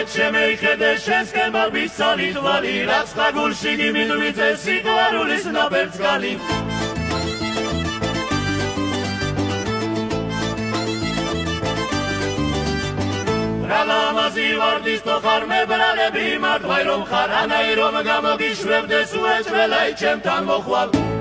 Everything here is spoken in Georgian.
შემეიხედე შენსკენ ბარბისალი თვალი რაც ხაგულში გიმიდვიძე სიყვარულის ნაბერძგალი რალამაზი ვარდის თო ხარ მებრალები მარტვაი რომ ხარ ანაი რომ გამოგიშვებდეს უეჭველაი ჩემთან მოხვალ